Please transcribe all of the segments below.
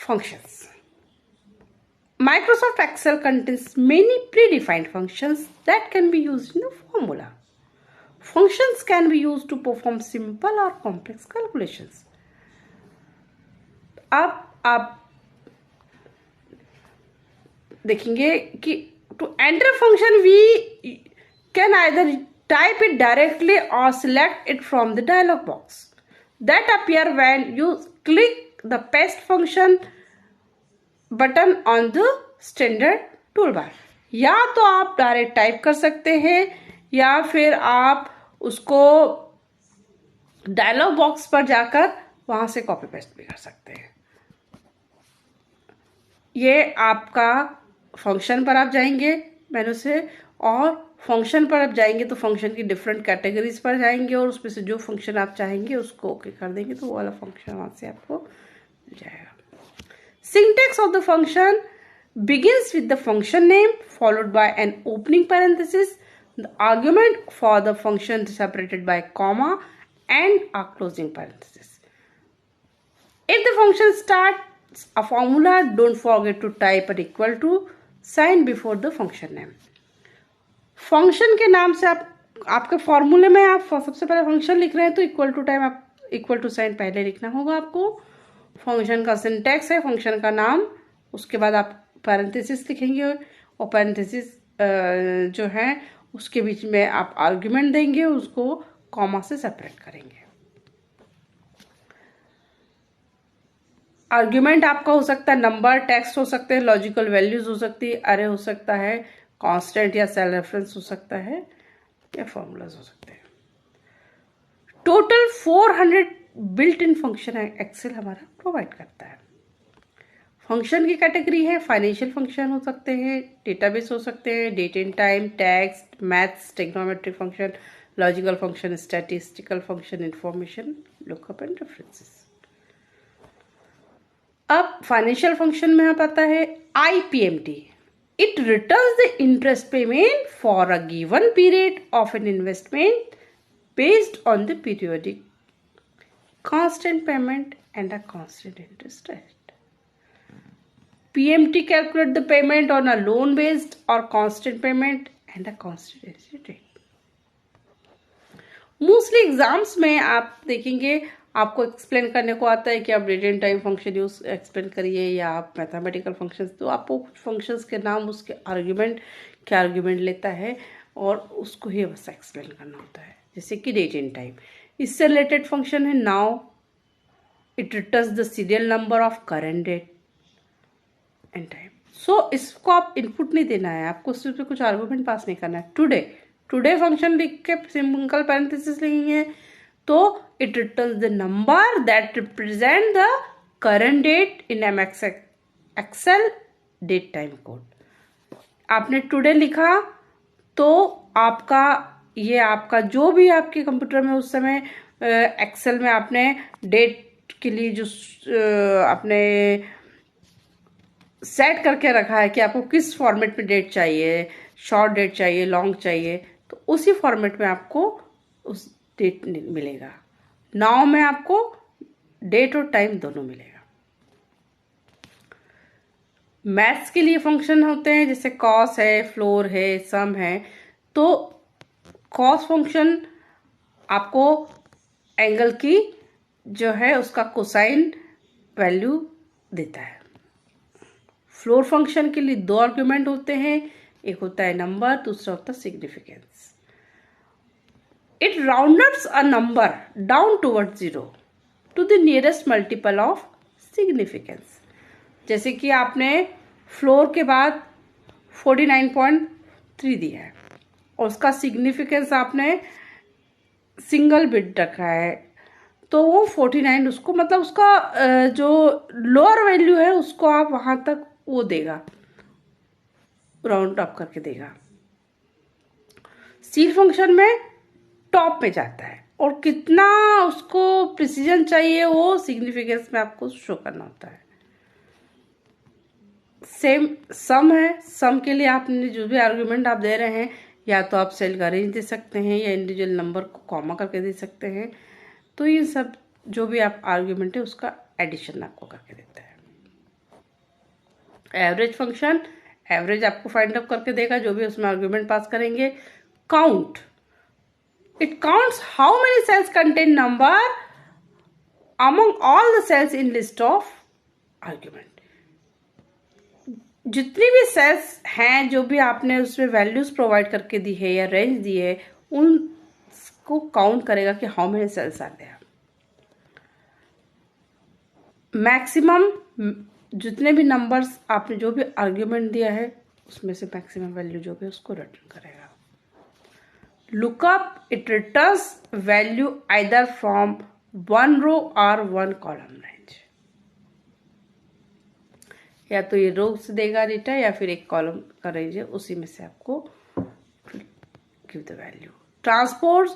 functions. Microsoft Excel contains many predefined functions that can be used in a formula. Functions can be used to perform simple or complex calculations. अब आप देखेंगे कि to enter function we can either type it directly or select it from the dialog box that appear when you click the paste function button on the standard toolbar. या तो आप direct type कर सकते हैं या फिर आप उसको डायलॉग बॉक्स पर जाकर वहां से कॉपी पेस्ट भी कर सकते हैं। ये आपका फंक्शन पर आप जाएंगे मेनू से, और फंक्शन पर आप जाएंगे तो फंक्शन की डिफरेंट कैटेगरीज पर जाएंगे और उसमें से जो फंक्शन आप चाहेंगे उसको ओके कर देंगे तो वो वाला फंक्शन वहां से आपको मिल जाएगा। Syntax of the function begins with the function name followed by an opening parenthesis, the argument for the function separated by comma and a closing parenthesis. If the function starts a formula, don't forget to type an equal to sign before the function name. Function के नाम से आप आपके फॉर्मूले में आप सबसे पहले फंक्शन लिख रहे हैं तो इक्वल टू टाइम आप इक्वल टू साइन पहले लिखना होगा आपको। फंक्शन का सिंटैक्स है फंक्शन का नाम, उसके बाद आप पैरेंथेसिस लिखेंगे और पैरेंथेसिस जो है उसके बीच में आप आर्ग्यूमेंट देंगे, उसको कॉमा से सेपरेट करेंगे। आर्ग्यूमेंट आपका हो सकता है नंबर, टेक्स्ट हो सकते हैं, लॉजिकल वैल्यूज हो सकती है, अरे हो सकता है, कांस्टेंट या सेल रेफरेंस हो सकता है या फॉर्मूलाज हो सकते हैं। Total 400 built in function Excel हमारा प्रोवाइड करता है। फंक्शन की कैटेगरी है फाइनेंशियल फंक्शन हो सकते हैं, डेटाबेस हो सकते हैं, date and time, text, maths, trigonometric function, logical function, statistical function, information, lookup and references. अब फाइनेंशियल फंक्शन में आप आता है IPMT। It returns the interest payment for a given period of an investment based on the periodic constant payment and a constant interest rate. PMT calculate the payment on a loan based or constant payment and a constant interest rate. Mostly exams में आप देखेंगे आपको explain करने को आता है कि आप date and time function use explain करिए या आप मैथमेटिकल फंक्शंस, तो आपको कुछ फंक्शंस के नाम, उसके आर्ग्यूमेंट क्या आर्ग्यूमेंट लेता है और उसको ही बस एक्सप्लेन करना होता है। जैसे कि डेट एंड टाइम, इससे रिलेटेड फंक्शन है now, it returns the serial number of current date and time. So इसको आप इनपुट नहीं देना है, आपको सिर्फ कुछ आर्गुमेंट पास नहीं करना है। टुडे फंक्शन लिख के सिंगल पैरेंथेसिस लिखेंगे तो it returns the number that represent the current date in MS Excel date time code. आपने टुडे लिखा तो आपका ये आपका जो भी आपके कंप्यूटर में उस समय एक्सेल में आपने डेट के लिए जो आपने सेट करके रखा है कि आपको किस फॉर्मेट में डेट चाहिए, शॉर्ट डेट चाहिए, लॉन्ग चाहिए, तो उसी फॉर्मेट में आपको उस डेट मिलेगा। नाउ में आपको डेट और टाइम दोनों मिलेगा। मैथ्स के लिए फंक्शन होते हैं जैसे कॉस है, फ्लोर है, सम है। तो कॉस फंक्शन आपको एंगल की जो है उसका कोसाइन वैल्यू देता है। फ्लोर फंक्शन के लिए दो आर्ग्यूमेंट होते हैं, एक होता है नंबर, दूसरा होता है significance. It rounds a number down toward 0 to the nearest multiple of significance. जैसे कि आपने फ्लोर के बाद 49.3 दिया है और उसका सिग्निफिकेंस आपने सिंगल बिट रखा है तो वो 49 उसको मतलब उसका जो लोअर वैल्यू है उसको आप वहां तक वो देगा, राउंड अप करके देगा। सील फंक्शन में टॉप में जाता है और कितना उसको प्रिसीजन चाहिए वो सिग्निफिकेंस में आपको शो करना होता है। सेम सम है, सम के लिए आपने जो भी आर्गुमेंट आप दे रहे हैं या तो आप सेल का रेंज दे सकते हैं या इंडिविजुअल नंबर को कॉमा करके दे सकते हैं। तो ये सब जो भी आप आर्ग्यूमेंट है उसका एडिशन आपको करके देता है। एवरेज फंक्शन, एवरेज आपको फाइंड आउट करके देगा जो भी उसमें आर्ग्यूमेंट पास करेंगे। Count, it counts how many cells contain number among all the cells in list of argument. जितनी भी सेल्स हैं जो भी आपने उसमें वैल्यूज प्रोवाइड करके दी है या रेंज दी है, उनको काउंट करेगा कि how many cells are there. Maximum, जितने भी नंबर्स आपने जो भी आर्ग्यूमेंट दिया है उसमें से मैक्सिमम वैल्यू जो भी उसको रिटर्न करेगा। Lookup, it returns value either from one row और वन कॉलम रेंज, या तो ये रो से देगा डेटा या फिर एक कॉलम का रेंज है उसी में से आपको give the value. Transpose,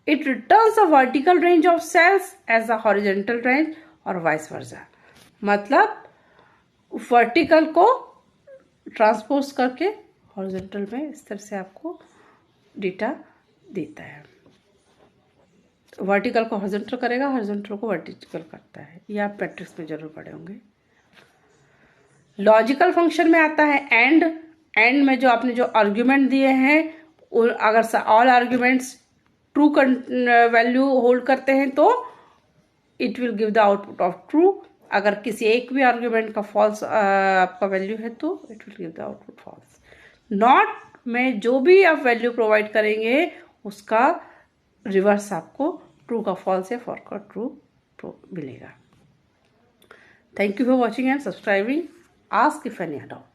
it returns the vertical range of cells as the horizontal range और वाइस वर्सा। मतलब वर्टिकल को ट्रांसपोज करके हॉरिजॉन्टल में इस तरह से आपको डेटा देता है। वर्टिकल को हॉरिजॉन्टल करेगा, हॉरिजॉन्टल को वर्टिकल करता है। ये आप मैट्रिक्स में जरूर पढ़े होंगे। लॉजिकल फंक्शन में आता है एंड। एंड में जो आपने जो आर्ग्यूमेंट दिए हैं, अगर all arguments true value hold करते हैं तो it will give the output of true. अगर किसी एक भी आर्ग्यूमेंट का फॉल्स आपका वैल्यू है तो it will give the output false. Not में जो भी आप वैल्यू प्रोवाइड करेंगे उसका रिवर्स आपको ट्रू का फॉल्स या फॉर का ट्रू मिलेगा। Thank you for watching and subscribing. Ask if any doubt.